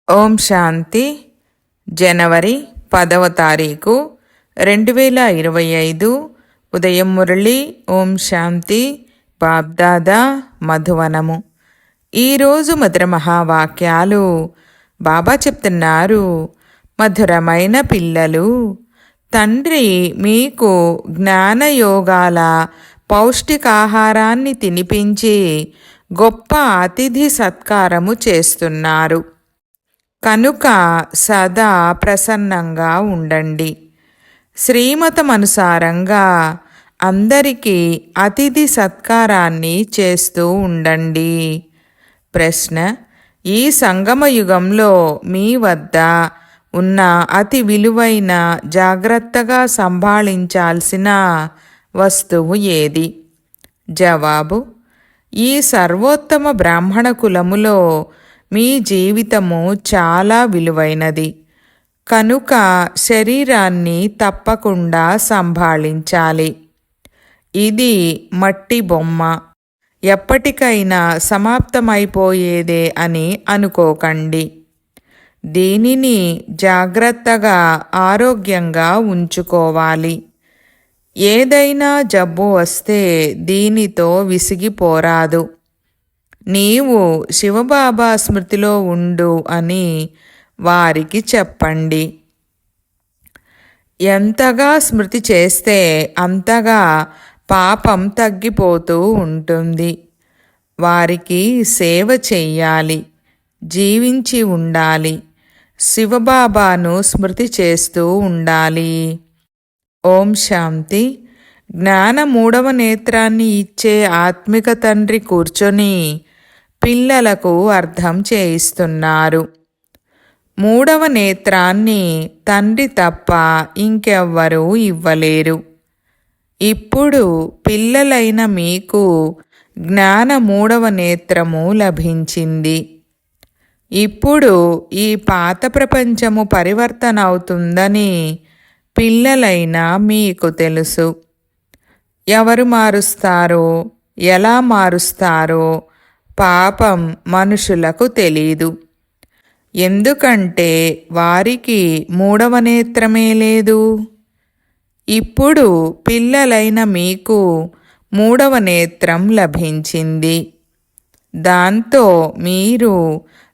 ఓం శాంతి. జనవరి 10వ తారీఖు 2025 ఉదయం మురళి. ఓం శాంతి. బాబ్దాదా మధువనము. ఈరోజు మధుర మహావాక్యాలు. బాబా చెప్తున్నారు, మధురమైన పిల్లలు, తండ్రి మీకు జ్ఞానయోగాల పౌష్టికాహారాన్ని తినిపించి గొప్ప అతిథి సత్కారము చేస్తున్నారు. కనుక సదా ప్రసన్నంగా ఉండండి. శ్రీమతమనుసారంగా అందరికీ అతిథి సత్కారాన్ని చేస్తూ ఉండండి. ప్రశ్న: ఈ సంగమయుగంలో మీ వద్ద ఉన్న అతి విలువైన, జాగ్రత్తగా సంభాళించాల్సిన వస్తువు ఏది? జవాబు: ఈ సర్వోత్తమ బ్రాహ్మణ కులములో మీ జీవితము చాలా విలువైనది. కనుక శరీరాన్ని తప్పకుండా సంభాళించాలి. ఇది మట్టి బొమ్మ, ఎప్పటికైనా సమాప్తమైపోయేదే అని అనుకోకండి. దీనిని జాగ్రత్తగా, ఆరోగ్యంగా ఉంచుకోవాలి. ఏదైనా జబ్బు వస్తే దీనితో విసిగిపోరాదు. నీవు శివబాబా స్మృతిలో ఉండు అని వారికి చెప్పండి. ఎంతగా స్మృతి చేస్తే అంతగా పాపం తగ్గిపోతూ ఉంటుంది. వారికి సేవ చెయ్యాలి, జీవించి ఉండాలి, శివబాబాను స్మృతి చేస్తూ ఉండాలి. ఓం శాంతి. జ్ఞాన 3వ నేత్రాన్ని ఇచ్చే ఆత్మిక తండ్రి కూర్చొని పిల్లలకు అర్థం చేయిస్తున్నారు. 3వ నేత్రాన్ని తండ్రి తప్ప ఇంకెవ్వరూ ఇవ్వలేరు. ఇప్పుడు పిల్లలైన మీకు జ్ఞాన 3వ నేత్రము లభించింది. ఇప్పుడు ఈ పాత ప్రపంచము పరివర్తన అవుతుందని పిల్లలైన మీకు తెలుసు. ఎవరు మారుస్తారో, ఎలా మారుస్తారో పాపం మనుషులకు తెలీదు. ఎందుకంటే వారికి 3వ నేత్రమే లేదు. ఇప్పుడు పిల్లలైన మీకు 3వ నేత్రం లభించింది. దాంతో మీరు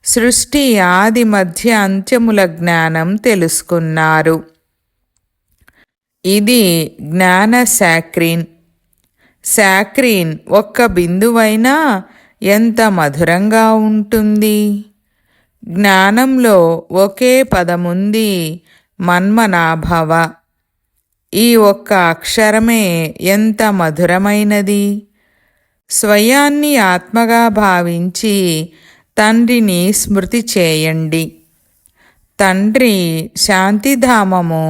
సృష్టి ఆది మధ్య అంత్యముల జ్ఞానం తెలుసుకున్నారు. ఇది జ్ఞాన సాక్రీన్. సాక్రీన్ ఒక్క బిందువైనా ఎంత మధురంగా ఉంటుంది. జ్ఞానంలో ఒకే పదముంది, మన్మనాభవ. ఈ ఒక్క అక్షరమే ఎంత మధురమైనది. స్వయాన్ని ఆత్మగా భావించి తండ్రిని స్మృతి చేయండి. తండ్రి శాంతిధామము,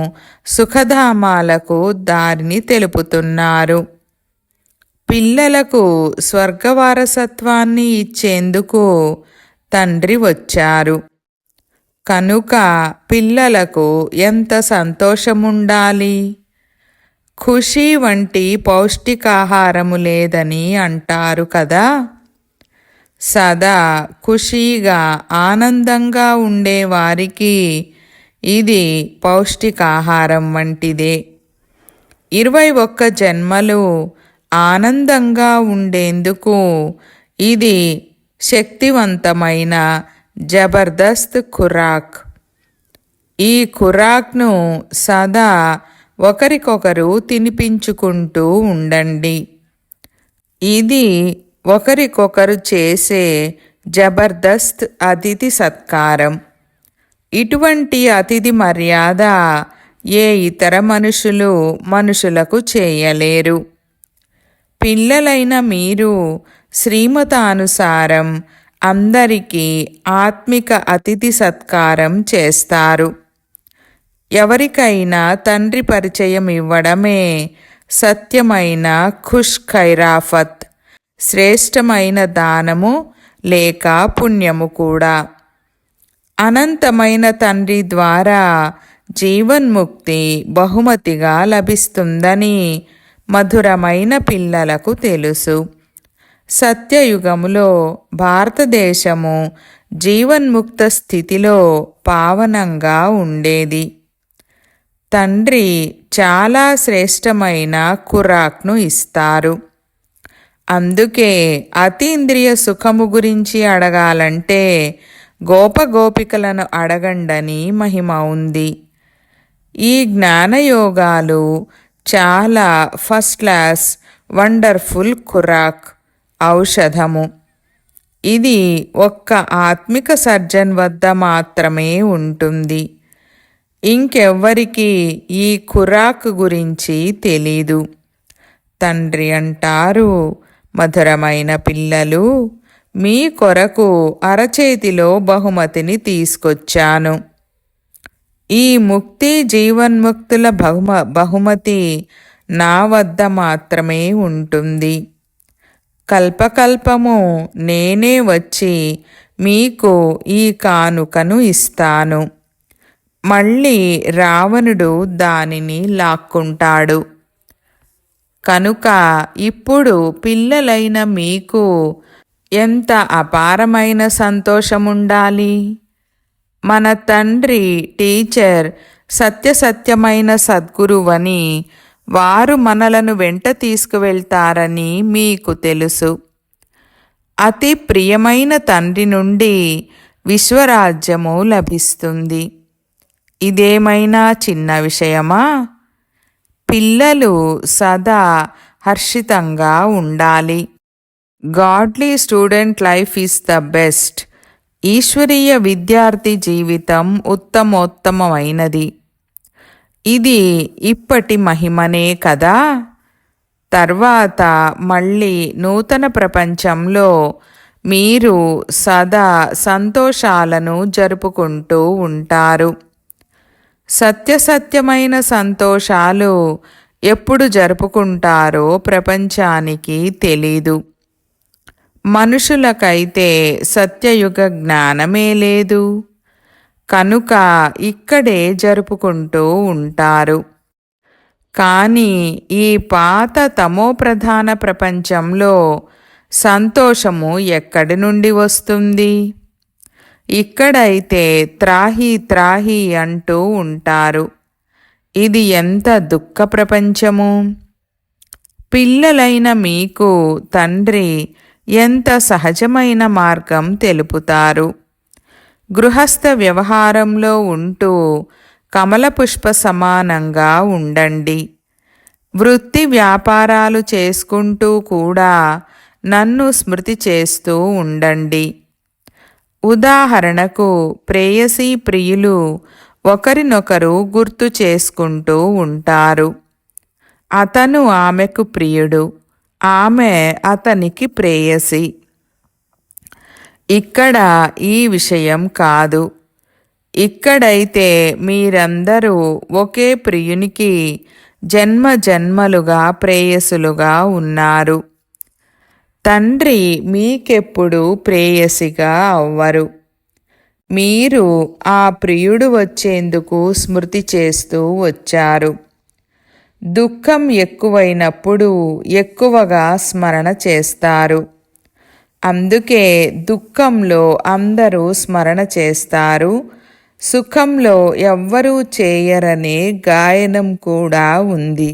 సుఖధామాలకు దారిని తెలుపుతున్నారు. పిల్లలకు స్వర్గవారసత్వాన్ని ఇచ్చేందుకు తండ్రి వచ్చారు. కనుక పిల్లలకు ఎంత సంతోషముండాలి. ఖుషీ వంటి పౌష్టికాహారము లేదని అంటారు కదా. సదా ఖుషీగా, ఆనందంగా ఉండేవారికి ఇది పౌష్టికాహారం వంటిదే. 21 జన్మలు ఆనందంగా ఉండేందుకు ఇది శక్తివంతమైన జబర్దస్త్ ఖురాక్. ఈ ఖురాక్ను సదా ఒకరికొకరు తినిపించుకుంటూ ఉండండి. ఇది ఒకరికొకరు చేసే జబర్దస్త్ అతిథి సత్కారం. ఇటువంటి అతిథి మర్యాద ఏ ఇతర మనుషులకు చేయలేరు. పిల్లలైన మీరు శ్రీమతానుసారం అందరికీ ఆత్మిక అతిథి సత్కారం చేస్తారు. ఎవరికైనా తండ్రి పరిచయం ఇవ్వడమే సత్యమైన ఖుష్ ఖైరాఫత్, శ్రేష్టమైన దానము లేక పుణ్యము కూడా. అనంతమైన తండ్రి ద్వారా జీవన్ముక్తి బహుమతిగా లభిస్తుందని మధురమైన పిల్లలకు తెలుసు. సత్యయుగములో భారతదేశము జీవన్ముక్త స్థితిలో పావనంగా ఉండేది. తండ్రి చాలా శ్రేష్టమైన ఖురాక్ను ఇస్తారు. అందుకే అతీంద్రియ సుఖము గురించి అడగాలంటే గోపగోపికలను అడగండని మహిమ ఉంది. ఈ జ్ఞానయోగాలు చాలా ఫస్ట్ క్లాస్ వండర్ఫుల్ ఖురాక్, ఔషధము. ఇది ఒక్క ఆత్మిక సర్జన్ వద్ద మాత్రమే ఉంటుంది. ఇంకెవ్వరికీ ఈ ఖురాక్ గురించి తెలీదు. తండ్రి అంటారు, మధురమైన పిల్లలు, మీ కొరకు అరచేతిలో బహుమతిని తీసుకొచ్చాను. ఈ ముక్తి జీవన్ముక్తుల బహుమతి నా వద్ద మాత్రమే ఉంటుంది. కల్పకల్పము నేనే వచ్చి మీకు ఈ కానుకను ఇస్తాను. మళ్ళీ రావణుడు దానిని లాక్కుంటాడు. కనుక ఇప్పుడు పిల్లలైన మీకు ఎంత అపారమైన సంతోషముండాలి. మన తండ్రి టీచర్ సత్యసత్యమైన సద్గురువని, వారు మనలను వెంట తీసుకువెళ్తారని మీకు తెలుసు. అతి ప్రియమైన తండ్రి నుండి విశ్వరాజ్యము లభిస్తుంది. ఇదేమైనా చిన్న విషయమా? పిల్లలు సదా హర్షితంగా ఉండాలి. Godly student life is the best. ఈశ్వరీయ విద్యార్థి జీవితం ఉత్తమోత్తమైనది. ఇది ఇప్పటి మహిమనే కదా. తర్వాత మళ్ళీ నూతన ప్రపంచంలో మీరు సదా సంతోషాలను జరుపుకుంటూ ఉంటారు. సత్యసత్యమైన సంతోషాలు ఎప్పుడు జరుపుకుంటారో ప్రపంచానికి తెలీదు. మనుషులకైతే సత్యయుగ జ్ఞానమే లేదు. కనుక ఇక్కడే జరుపుకుంటూ ఉంటారు. కానీ ఈ పాత తమోప్రధాన ప్రపంచంలో సంతోషము ఎక్కడి నుండి వస్తుంది? ఇక్కడైతే త్రాహి త్రాహి అంటూ ఉంటారు. ఇది ఎంత దుఃఖ ప్రపంచము! పిల్లలైన మీకు తండ్రి ఎంత సహజమైన మార్గం తెలుపుతారు. గృహస్థ వ్యవహారంలో ఉంటూ కమలపుష్ప సమానంగా ఉండండి. వృత్తి వ్యాపారాలు చేసుకుంటూ కూడా నన్ను స్మృతి చేస్తూ ఉండండి. ఉదాహరణకు ప్రేయసీ ప్రియులు ఒకరినొకరు గుర్తు చేసుకుంటూ ఉంటారు. అతను ఆమెకు ప్రియుడు, ఆమె అతనికి ప్రేయసి. ఇక్కడ ఈ విషయం కాదు. ఇక్కడైతే మీరందరూ ఒకే ప్రియునికి జన్మ జన్మలుగా ప్రేయసులుగా ఉన్నారు. తండ్రి మీకెప్పుడు ప్రేయసిగా అవ్వరు. మీరు ఆ ప్రియుడు వచ్చేందుకు స్మృతి చేస్తూ వచ్చారు. దుఃఖం ఎక్కువైనప్పుడు ఎక్కువగా స్మరణ చేస్తారు. అందుకే దుఃఖంలో అందరూ స్మరణ చేస్తారు, సుఖంలో ఎవ్వరూ చేయరనే గాయనం కూడా ఉంది.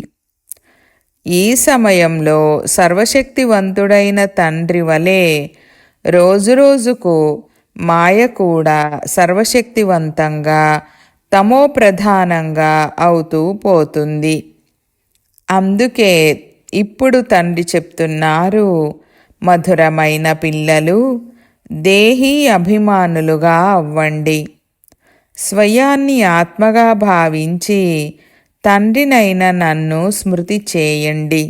ఈ సమయంలో సర్వశక్తివంతుడైన తండ్రి వలె రోజురోజుకు మాయ కూడా సర్వశక్తివంతంగా తమోప్రధానంగా అవుతూ పోతుంది. అందుకే ఇప్పుడు తండ్రి చెప్తున్నారు, మధురమైన పిల్లలు, దేహీ అభిమానులుగా అవ్వండి. స్వయాన్ని ఆత్మగా భావించి తండ్రినైన నన్ను స్మృతి చేయండి.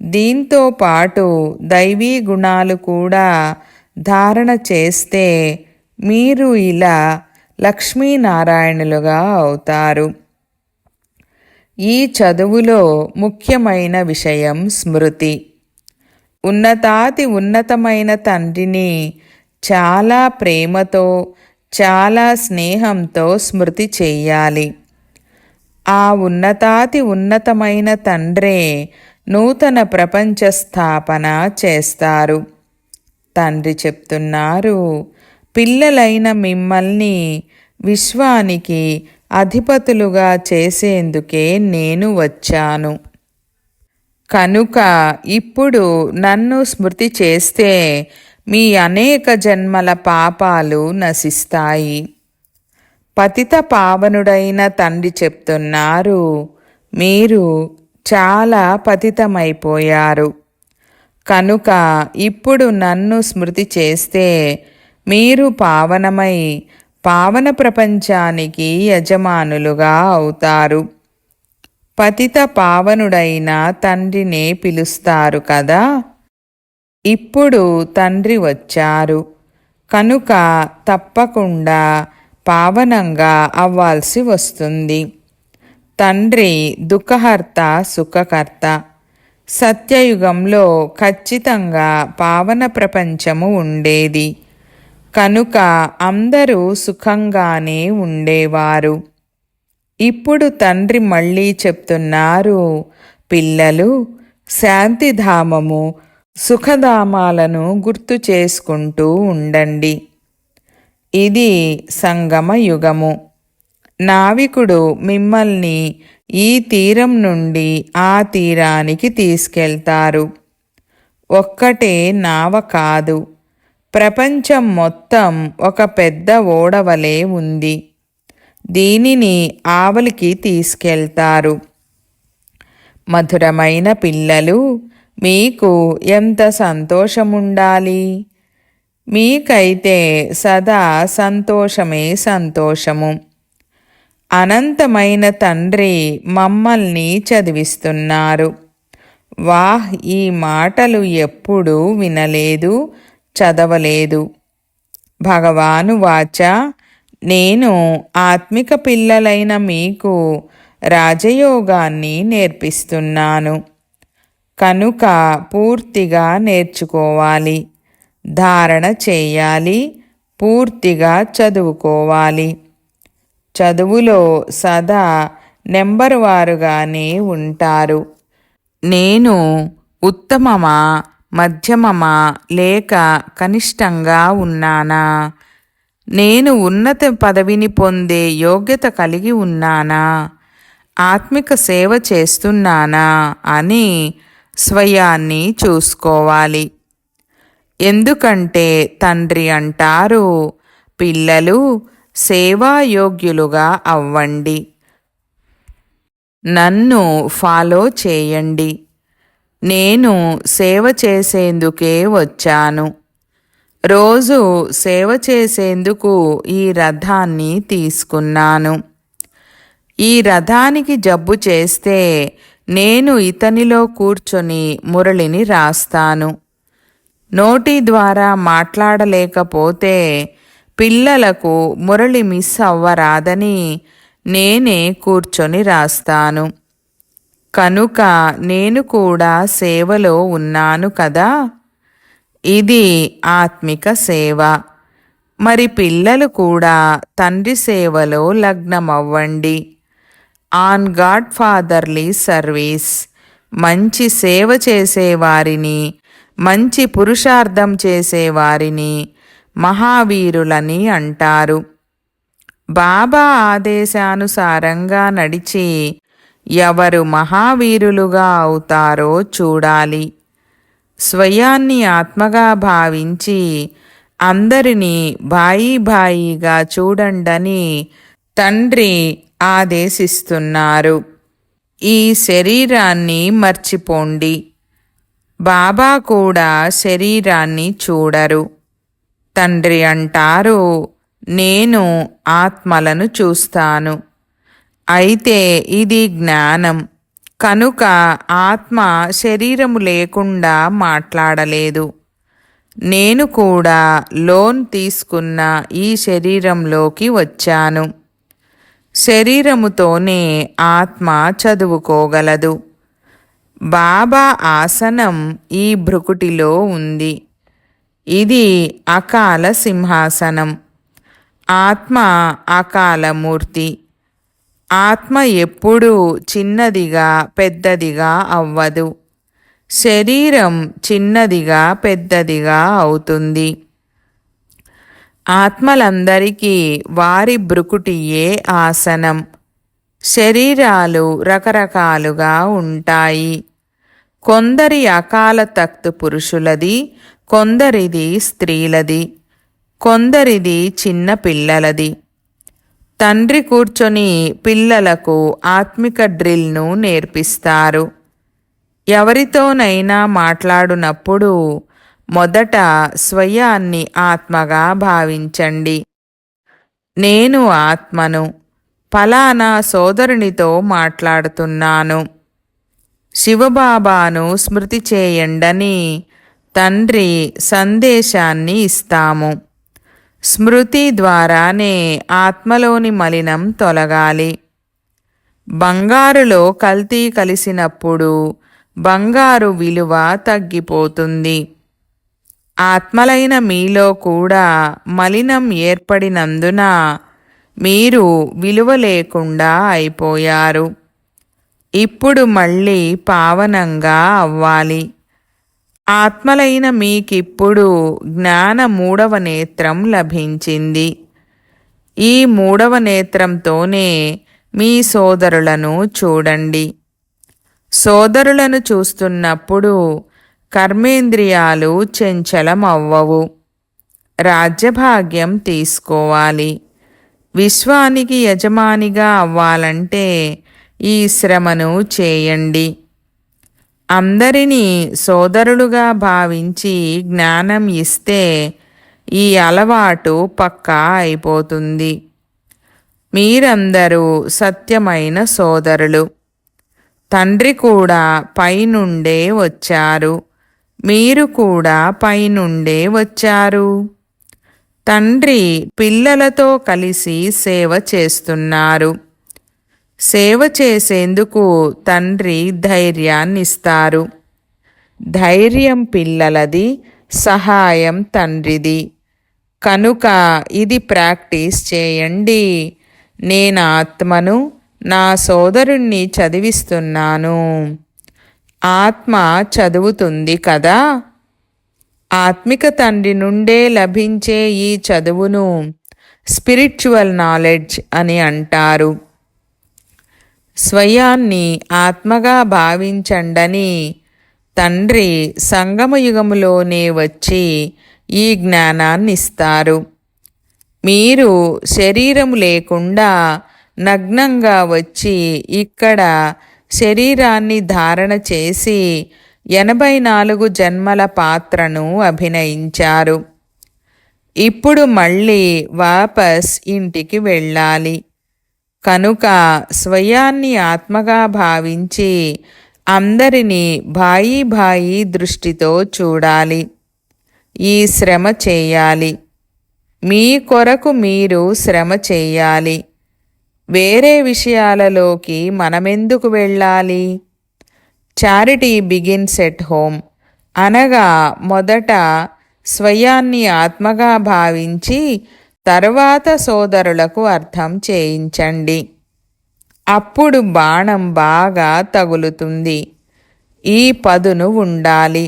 దీంతో పాటు దైవీ గుణాలు కూడా ధారణ చేస్తే మీరు ఇలా లక్ష్మీనారాయణులుగా అవుతారు. ఈ చదువులో ముఖ్యమైన విషయం స్మృతి. ఉన్నతాతి ఉన్నతమైన తండ్రిని చాలా ప్రేమతో, చాలా స్నేహంతో స్మృతి చెయ్యాలి. ఆ ఉన్నతాతి ఉన్నతమైన తండ్రే నూతన ప్రపంచ స్థాపన చేస్తారు. తండ్రి చెప్తున్నారు, పిల్లలైన మిమ్మల్ని విశ్వానికి అధిపతులుగా చేసేందుకే నేను వచ్చాను. కనుక ఇప్పుడు నన్ను స్మృతి చేస్తే మీ అనేక జన్మల పాపాలు నశిస్తాయి. పతిత పావనుడైన తండ్రి చెప్తున్నారు, మీరు చాలా పతితమైపోయారు. కనుక ఇప్పుడు నన్ను స్మృతి చేస్తే మీరు పావనమై పావన ప్రపంచానికి యజమానులుగా అవుతారు. పతిత పావనుడైన తండ్రినే పిలుస్తారు కదా. ఇప్పుడు తండ్రి వచ్చారు కనుక తప్పకుండా పావనంగా అవ్వాల్సి వస్తుంది. తండ్రి దుఃఖహర్త సుఖకర్త. సత్యయుగంలో ఖచ్చితంగా పావన ప్రపంచము ఉండేది కనుక అందరూ సుఖంగానే ఉండేవారు. ఇప్పుడు తండ్రి మళ్ళీ చెప్తున్నారు, పిల్లలు శాంతిధామము సుఖధామాలను గుర్తు చేసుకుంటూ ఉండండి. ఇది సంగమ యుగము. నావికుడు మిమ్మల్ని ఈ తీరం నుండి ఆ తీరానికి తీసుకెళ్తారు. ఒక్కటే నావ కాదు, ప్రపంచం మొత్తం ఒక పెద్ద ఓడవలే ఉంది. దీనిని ఆవలికి తీసుకెళ్తారు. మధురమైన పిల్లలు, మీకు ఎంత సంతోషముండాలి. మీకైతే సదా సంతోషమే సంతోషము. అనంతమైన తండ్రి మమ్మల్ని చదివిస్తున్నారు. వాహ్, ఈ మాటలు ఎప్పుడూ వినలేదు, చదవలేదు. భగవాను వాచ, నేను ఆత్మిక పిల్లలైన మీకు రాజయోగాన్ని నేర్పిస్తున్నాను. కనుక పూర్తిగా నేర్చుకోవాలి, ధారణ చేయాలి, పూర్తిగా చదువుకోవాలి. చదువులో సదా నెంబరు వారుగానే ఉంటారు. నేను ఉత్తమమా, మధ్యమమా లేక కనిష్టంగా ఉన్నానా? నేను ఉన్నత పదవిని పొందే యోగ్యత కలిగి ఉన్నానా? ఆత్మిక సేవ చేస్తున్నానా అని స్వయాన్ని చూసుకోవాలి. ఎందుకంటే తండ్రి అంటారు, పిల్లలు సేవాయోగ్యులుగా అవ్వండి, నన్ను ఫాలో చేయండి. నేను సేవ చేసేందుకే వచ్చాను. రోజు సేవ చేసేందుకు ఈ రథాన్ని తీసుకున్నాను. ఈ రథానికి జబ్బు చేస్తే నేను ఇతనిలో కూర్చొని మురళిని రాస్తాను. నోటి ద్వారా మాట్లాడలేకపోతే పిల్లలకు మురళి మిస్ అవ్వరాదని నేనే కూర్చొని రాస్తాను. కనుక నేను కూడా సేవలో ఉన్నాను కదా. ఇది ఆత్మిక సేవ. మరి పిల్లలు కూడా తండ్రి సేవలో లగ్నమవ్వండి. On god fatherly service. మంచి సేవ చేసేవారిని, మంచి పురుషార్థం చేసేవారిని మహావీరులని అంటారు. బాబా ఆదేశానుసారంగా నడిచి ఎవరు మహావీరులుగా అవుతారో చూడాలి. స్వయాన్ని ఆత్మగా భావించి అందరినీ భాయి భాయిగా చూడండని తండ్రి ఆదేశిస్తున్నారు. ఈ శరీరాన్ని మర్చిపోండి. బాబా కూడా శరీరాన్ని చూడరు. తండ్రి అంటారు, నేను ఆత్మలను చూస్తాను. అయితే ఇది జ్ఞానం కనుక ఆత్మ శరీరము లేకుండా మాట్లాడలేదు. నేను కూడా లోన్ తీసుకున్న ఈ శరీరంలోకి వచ్చాను. శరీరముతోనే ఆత్మ చదువుకోగలదు. బాబా ఆసనం ఈ భృకుటిలో ఉంది. ఇది అకాల సింహాసనం. ఆత్మ అకాలమూర్తి. ఆత్మ ఎప్పుడూ చిన్నదిగా పెద్దదిగా అవ్వదు. శరీరం చిన్నదిగా పెద్దదిగా అవుతుంది. ఆత్మలందరికీ వారి భృకుటియే ఆసనం. శరీరాలు రకరకాలుగా ఉంటాయి. కొందరి అకాల తఖ్త్ పురుషులది, కొందరిది స్త్రీలది, కొందరిది చిన్న పిల్లలది. తండ్రి కూర్చొని పిల్లలకు ఆత్మిక డ్రిల్ను నేర్పిస్తారు. ఎవరితోనైనా మాట్లాడునప్పుడు మొదట స్వయాన్ని ఆత్మగా భావించండి. నేను ఆత్మను, ఫలానా సోదరునితో మాట్లాడుతున్నాను. శివబాబాను స్మృతి చేయండని తండ్రి సందేశాన్ని ఇస్తాము. స్మృతి ద్వారానే ఆత్మలోని మలినం తొలగాలి. బంగారులో కల్తీ కలిసినప్పుడు బంగారు విలువ తగ్గిపోతుంది. ఆత్మలైన మీలో కూడా మలినం ఏర్పడినందున మీరు విలువ లేకుండా అయిపోయారు. ఇప్పుడు మళ్ళీ పావనంగా అవ్వాలి. ఆత్మలైన మీకిప్పుడు జ్ఞాన మూడవ నేత్రం లభించింది. ఈ మూడవ నేత్రంతోనే మీ సోదరులను చూడండి. సోదరులను చూస్తున్నప్పుడు కర్మేంద్రియాలు చంచలం అవ్వవు. రాజ్యభాగ్యం తీసుకోవాలి. విశ్వానికి యజమానిగా అవ్వాలంటే ఈ శ్రమను చేయండి. అందరినీ సోదరులుగా భావించి జ్ఞానం ఇస్తే ఈ అలవాటు పక్కా అయిపోతుంది. మీరందరూ సత్యమైన సోదరులు. తండ్రి కూడా పైనుండే వచ్చారు. మీరు కూడా పైనుండే వచ్చారు. తండ్రి పిల్లలతో కలిసి సేవ చేస్తున్నారు. సేవ చేసేందుకు తండ్రి ధైర్యాన్నిస్తారు. ధైర్యం పిల్లలది, సహాయం తండ్రిది. కనుక ఇది ప్రాక్టీస్ చేయండి. నేను ఆత్మను, నా సోదరుణ్ణి చదివిస్తున్నాను. ఆత్మ చదువుతుంది కదా. ఆత్మిక తండ్రి నుండే లభించే ఈ చదువును స్పిరిచువల్ నాలెడ్జ్ అని అంటారు. స్వయాన్ని ఆత్మగా భావించండని తండ్రి సంగమయుగములోనే వచ్చి ఈ జ్ఞానాన్నిస్తారు. మీరు శరీరము లేకుండా నగ్నంగా వచ్చి ఇక్కడ శరీరాన్ని ధారణ చేసి 84 జన్మల పాత్రను అభినయించారు. ఇప్పుడు మళ్ళీ వాపస్ ఇంటికి వెళ్ళాలి. కనుక స్వయాన్ని ఆత్మగా భావించి అందరినీ భాయి భాయి దృష్టితో చూడాలి. ఈ శ్రమ చేయాలి. మీ కొరకు మీరు శ్రమ చేయాలి. వేరే విషయాలలోకి మనమెందుకు వెళ్ళాలి? చారిటీ బిగిన్స్ ఎట్ హోమ్ అనగా మొదట స్వయాన్ని ఆత్మగా భావించి తర్వాత సోదరులకు అర్థం చేయించండి. అప్పుడు బాణం బాగా తగులుతుంది. ఈ పదును ఉండాలి.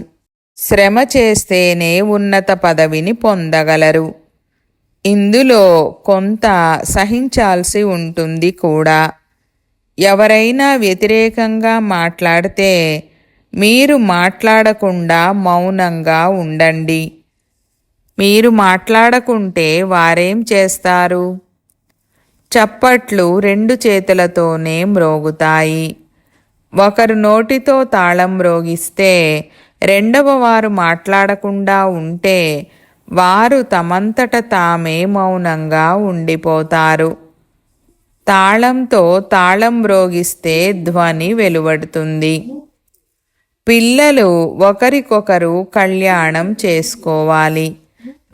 శ్రమ చేస్తేనే ఉన్నత పదవిని పొందగలరు. ఇందులో కొంత సహించాల్సి ఉంటుంది కూడా. ఎవరైనా వ్యతిరేకంగా మాట్లాడితే మీరు మాట్లాడకుండా మౌనంగా ఉండండి. మీరు మాట్లాడకుంటే వారేం చేస్తారు? చప్పట్లు 2 చేతులతోనే మ్రోగుతాయి. ఒకరు నోటితో తాళం మ్రోగిస్తే రెండవ వారు మాట్లాడకుండా ఉంటే వారు తమంతట తామే మౌనంగా ఉండిపోతారు. తాళంతో తాళం మ్రోగిస్తే ధ్వని వెలువడుతుంది. పిల్లలు ఒకరికొకరు కళ్యాణం చేసుకోవాలి,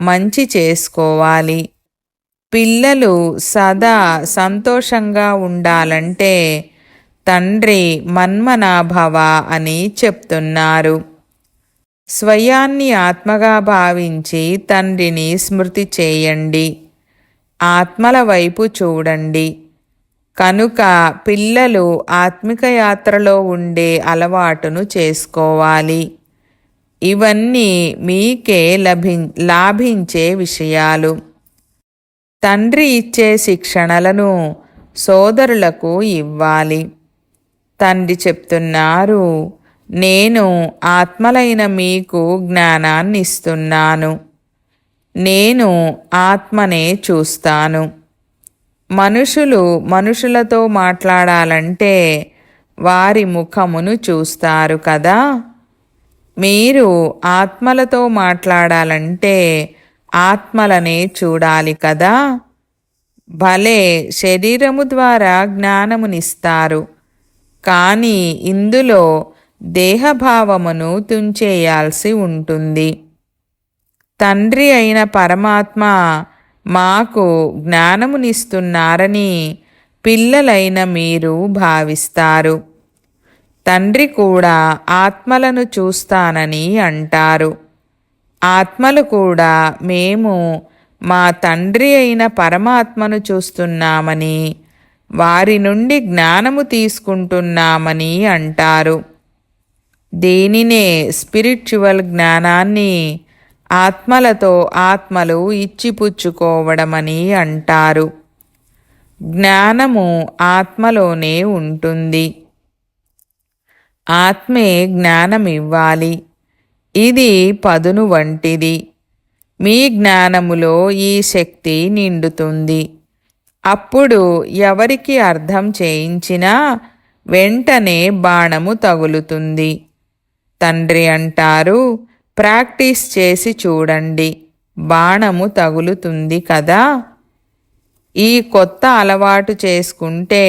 మంచి చేసుకోవాలి. పిల్లలు సదా సంతోషంగా ఉండాలంటే తండ్రి మన్మనాభవ అని చెప్తున్నారు. స్వయాన్ని ఆత్మగా భావించి తండ్రిని స్మృతి చేయండి. ఆత్మల వైపు చూడండి. కనుక పిల్లలు ఆత్మిక యాత్రలో ఉండే అలవాటును చేసుకోవాలి. ఇవన్నీ మీకే లాభించే విషయాలు. తండ్రి ఇచ్చే శిక్షణలను సోదరులకు ఇవ్వాలి. తండ్రి చెప్తున్నారు, నేను ఆత్మలైన మీకు జ్ఞానాన్ని ఇస్తున్నాను. నేను ఆత్మనే చూస్తాను. మనుషులు మనుషులతో మాట్లాడాలంటే వారి ముఖమును చూస్తారు కదా. మీరు ఆత్మలతో మాట్లాడాలంటే ఆత్మలనే చూడాలి కదా. భలే శరీరము ద్వారా జ్ఞానమునిస్తారు, కానీ ఇందులో దేహభావమును తుంచేయాల్సి ఉంటుంది. తండ్రి అయిన పరమాత్మ మాకు జ్ఞానమునిస్తున్నారని పిల్లలైన మీరు భావిస్తారు. తండ్రి కూడా ఆత్మలను చూస్తానని అంటారు. ఆత్మలు కూడా మేము మా తండ్రి అయిన పరమాత్మను చూస్తున్నామని, వారి నుండి జ్ఞానము తీసుకుంటున్నామని అంటారు. దీనినే స్పిరిచువల్ జ్ఞానాన్ని ఆత్మలతో ఆత్మలు ఇచ్చిపుచ్చుకోవడమని అంటారు. జ్ఞానము ఆత్మలోనే ఉంటుంది. ఆత్మే జ్ఞానమివ్వాలి. ఇది పదును వంటిది. మీ జ్ఞానములో ఈ శక్తి నిండుతుంది. అప్పుడు ఎవరికి అర్థం చేయించినా వెంటనే బాణము తగులుతుంది. తండ్రి అంటారు, ప్రాక్టీస్ చేసి చూడండి, బాణము తగులుతుంది కదా. ఈ కొత్త అలవాటు చేసుకుంటే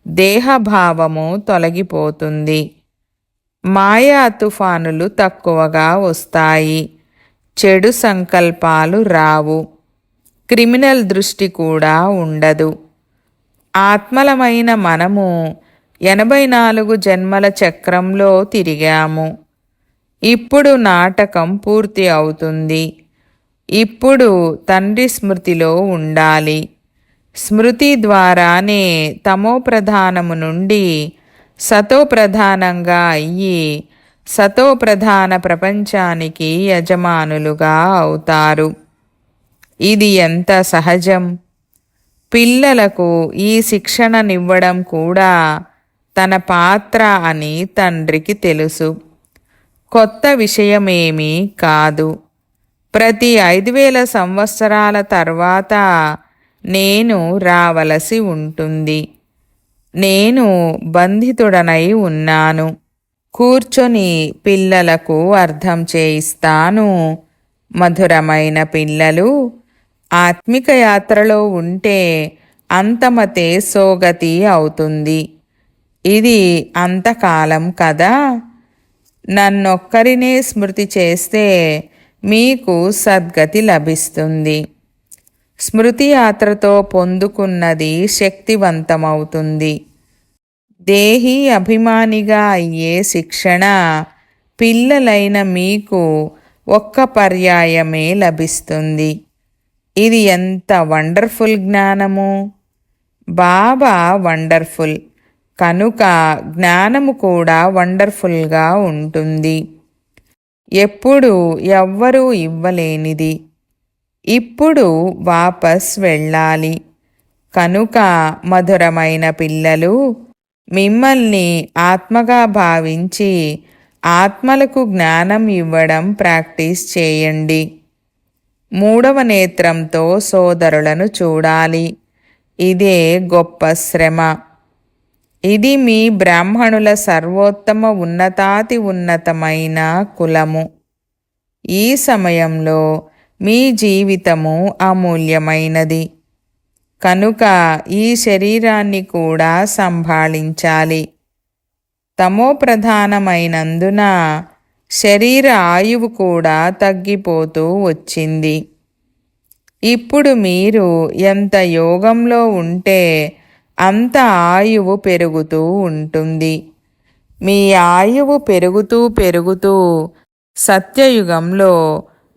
దేహభావము తొలగిపోతుంది. మాయా తుఫానులు తక్కువగా వస్తాయి. చెడు సంకల్పాలు రావు. క్రిమినల్ దృష్టి కూడా ఉండదు. ఆత్మలమైన మనము 84 జన్మల చక్రంలో తిరిగాము. ఇప్పుడు నాటకం పూర్తి అవుతుంది. ఇప్పుడు తండ్రి స్మృతిలో ఉండాలి. స్మృతి ద్వారానే తమోప్రధానము నుండి సతోప్రధానంగా అయ్యి సతోప్రధాన ప్రపంచానికి యజమానులుగా అవుతారు. ఇది ఎంత సహజం. పిల్లలకు ఈ శిక్షణనివ్వడం కూడా తన పాత్ర అని తండ్రికి తెలుసు. కొత్త విషయమేమీ కాదు. ప్రతి 5000 సంవత్సరాల తర్వాత నేను రావలసి ఉంటుంది. నేను బంధితుడనై ఉన్నాను. కూర్చొని పిల్లలకు అర్థం చేయిస్తాను. మధురమైన పిల్లలు, ఆత్మిక యాత్రలో ఉంటే అంతమతే సోగతి అవుతుంది. ఇది అంతకాలం కదా. నన్నొక్కరినే స్మృతి చేస్తే మీకు సద్గతి లభిస్తుంది. స్మృతి యాత్రతో పొందుకున్నది శక్తివంతమవుతుంది. దేహీ అభిమానిగా అయ్యే శిక్షణ పిల్లలైన మీకు ఒక్క పర్యాయమే లభిస్తుంది. ఇది ఎంత వండర్ఫుల్ జ్ఞానము. బాబా వండర్ఫుల్ కనుక జ్ఞానము కూడా వండర్ఫుల్గా ఉంటుంది. ఎప్పుడు ఎవ్వరూ ఇవ్వలేనిది. ఇప్పుడు వాపస్ వెళ్ళాలి. కనుక మధురమైన పిల్లలు, మిమ్మల్ని ఆత్మగా భావించి ఆత్మలకు జ్ఞానం ఇవ్వడం ప్రాక్టీస్ చేయండి. 3వ నేత్రంతో సోదరులను చూడాలి. ఇదే గొప్ప శ్రమ. ఇది మీ బ్రాహ్మణుల సర్వోత్తమ ఉన్నతాతి ఉన్నతమైన కులము. ఈ సమయంలో మీ జీవితము అమూల్యమైనది. కనుక ఈ శరీరాన్ని కూడా సంభాళించాలి. తమోప్రధానమైనందున శరీర ఆయువు కూడా తగ్గిపోతూ వచ్చింది. ఇప్పుడు మీరు ఎంత యోగంలో ఉంటే అంత ఆయువు పెరుగుతూ ఉంటుంది. మీ ఆయువు పెరుగుతూ పెరుగుతూ సత్యయుగంలో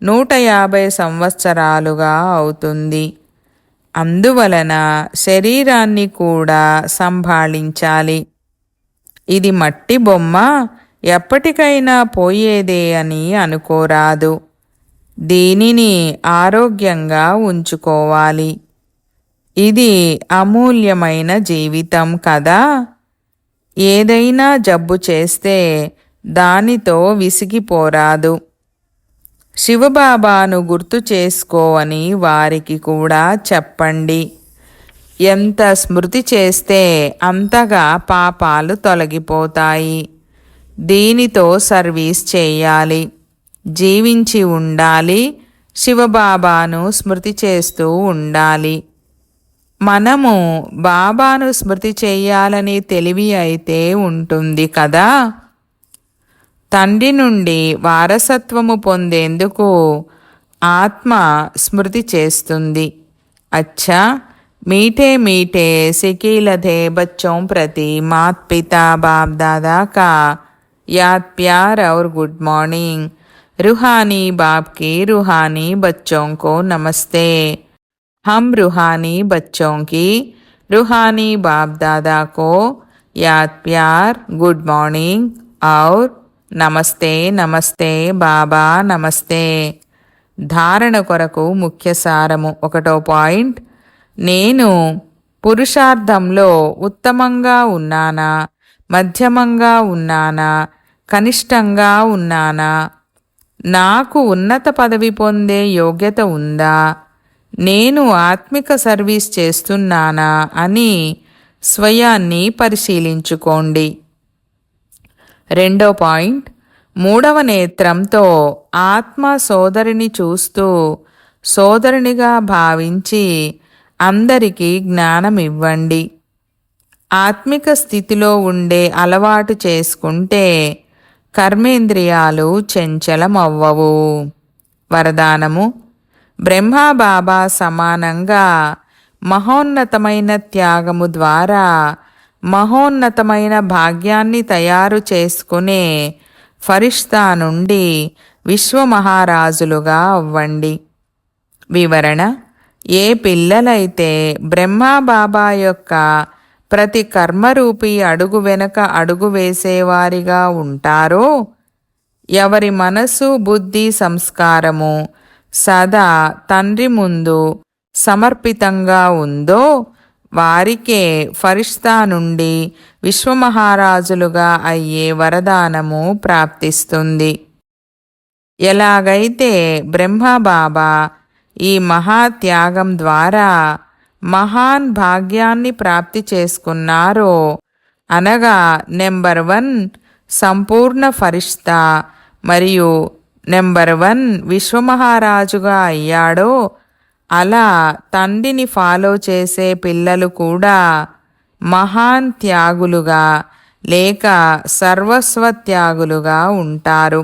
150 సంవత్సరాలుగా అవుతుంది. అందువలన శరీరాన్ని కూడా సంభాళించాలి. ఇది మట్టి బొమ్మ, ఎప్పటికైనా పోయేదే అని అనుకోరాదు. దీనిని ఆరోగ్యంగా ఉంచుకోవాలి. ఇది అమూల్యమైన జీవితం కదా. ఏదైనా జబ్బు చేస్తే దానితో విసిగిపోరాదు. శివబాబాను గుర్తు చేసుకోవని వారికి కూడా చెప్పండి. ఎంత స్మృతి చేస్తే అంతగా పాపాలు తొలగిపోతాయి. దీనితో సర్వీస్ చేయాలి, జీవించి ఉండాలి, శివబాబాను స్మృతి చేస్తూ ఉండాలి. మనము బాబాను స్మృతి చేయాలని తెలివి అయితే ఉంటుంది కదా. తండ్రి నుండి వారసత్వము పొందేందుకు ఆత్మ స్మృతి చేస్తుంది. అచ్చా, मीठे मीठे सिकीलधे बच्चों प्रति मात पिता बाप दादा का याद प्यार और गुड मॉर्निंग. रूहानी बाप की रूहानी बच्चों को नमस्ते. हम रूहानी बच्चों की रूहानी बाप दादा को याद प्यार, गुड मॉर्निंग और నమస్తే నమస్తే బాబా నమస్తే. ధారణ కొరకు ముఖ్య సారము. 1వ పాయింట్, నేను పురుషార్థంలో ఉత్తమంగా ఉన్నానా, మధ్యమంగా ఉన్నానా, కనిష్టంగా ఉన్నానా, నాకు ఉన్నత పదవి పొందే యోగ్యత ఉందా, నేను ఆత్మిక సర్వీస్ చేస్తున్నానా అని స్వయాన్ని పరిశీలించుకోండి. 2వ పాయింట్, 3వ నేత్రంతో ఆత్మ సోదరిని చూస్తూ సోదరునిగా భావించి అందరికీ జ్ఞానం ఇవ్వండి. ఆత్మిక స్థితిలో ఉండే అలవాటు చేసుకుంటే కర్మేంద్రియాలు చంచలమవ్వవు. వరదానము. బ్రహ్మబాబా సమానంగా మహోన్నతమైన త్యాగము ద్వారా మహోన్నతమైన భాగ్యాన్ని తయారు చేసుకునే ఫరిష్తా నుండి విశ్వమహారాజులుగా అవ్వండి. వివరణ. ఏ పిల్లలైతే బ్రహ్మబాబా యొక్క ప్రతి కర్మరూపీ అడుగు వెనుక అడుగు వేసేవారిగా ఉంటారో, ఎవరి మనసు బుద్ధి సంస్కారము సదా తండ్రి ముందు సమర్పితంగా ఉందో వారికే ఫరిష్తా నుండి విశ్వమహారాజులుగా అయ్యే వరదానము ప్రాప్తిస్తుంది. ఎలాగైతే బ్రహ్మబాబా ఈ మహాత్యాగం ద్వారా మహాన్ భాగ్యాన్ని ప్రాప్తి చేసుకున్నారో, అనగా నెంబర్ 1 సంపూర్ణ ఫరిష్తా మరియు నెంబర్ 1 విశ్వమహారాజుగా అయ్యాడో, అలా తండ్రిని ఫాలో చేసే పిల్లలు కూడా మహాన్ త్యాగులుగా లేక సర్వస్వత్యాగులుగా ఉంటారు.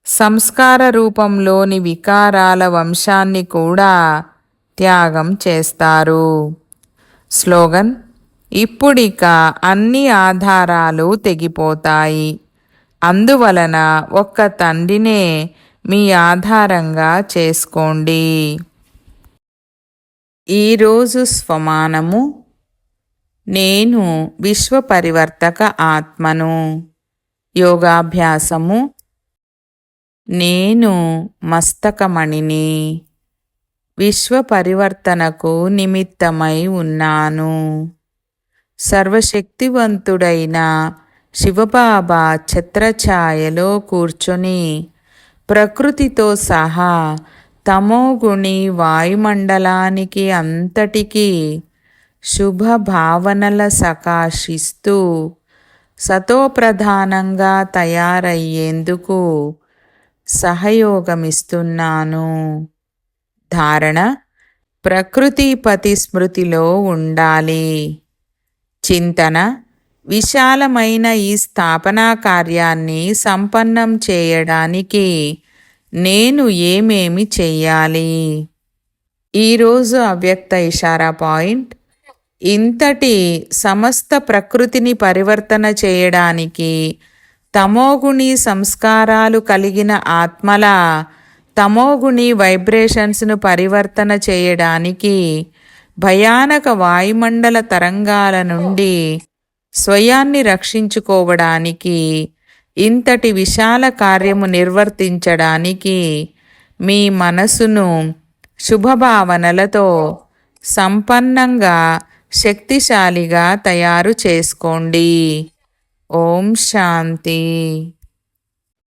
సంస్కార రూపంలోని వికారాల వంశాన్ని కూడా త్యాగం చేస్తారు. స్లోగన్. ఇప్పుడిక అన్ని ఆధారాలు తెగిపోతాయి. అందువలన ఒక్క తండ్రినే మీ ఆధారంగా చేసుకోండి. ఈరోజు స్వమానము. నేను విశ్వ పరివర్తక ఆత్మను. యోగాభ్యాసము. నేను మస్తకమణిని. విశ్వ పరివర్తనకు నిమిత్తమై ఉన్నాను. సర్వశక్తివంతుడైన శివబాబా ఛత్రఛాయలో కూర్చొని ప్రకృతితో సహా తమోగుణి వాయుమండలానికి అంతటికీ శుభ భావనల సకాశిస్తూ సతోప్రధానంగా తయారయ్యేందుకు సహయోగమిస్తున్నాను. ధారణ. ప్రకృతిపతి స్మృతిలో ఉండాలి. చింతన. విశాలమైన ఈ స్థాపనా కార్యాన్ని సంపన్నం చేయడానికి నేను ఏమేమి చెయ్యాలి? ఈరోజు అవ్యక్త ఇషారా పాయింట్. ఇంతటి సమస్త ప్రకృతిని పరివర్తన చేయడానికి తమోగుణి సంస్కారాలు కలిగిన ఆత్మల తమోగుణి వైబ్రేషన్స్ను పరివర్తన చేయడానికి భయానక వాయుమండల తరంగాల నుండి స్వయాన్ని రక్షించుకోవడానికి ఇంతటి విశాల కార్యము నిర్వర్తించడానికి మీ మనసును శుభభావనలతో సంపన్నంగా శక్తిశాలిగా తయారు చేసుకోండి. ఓం శాంతి.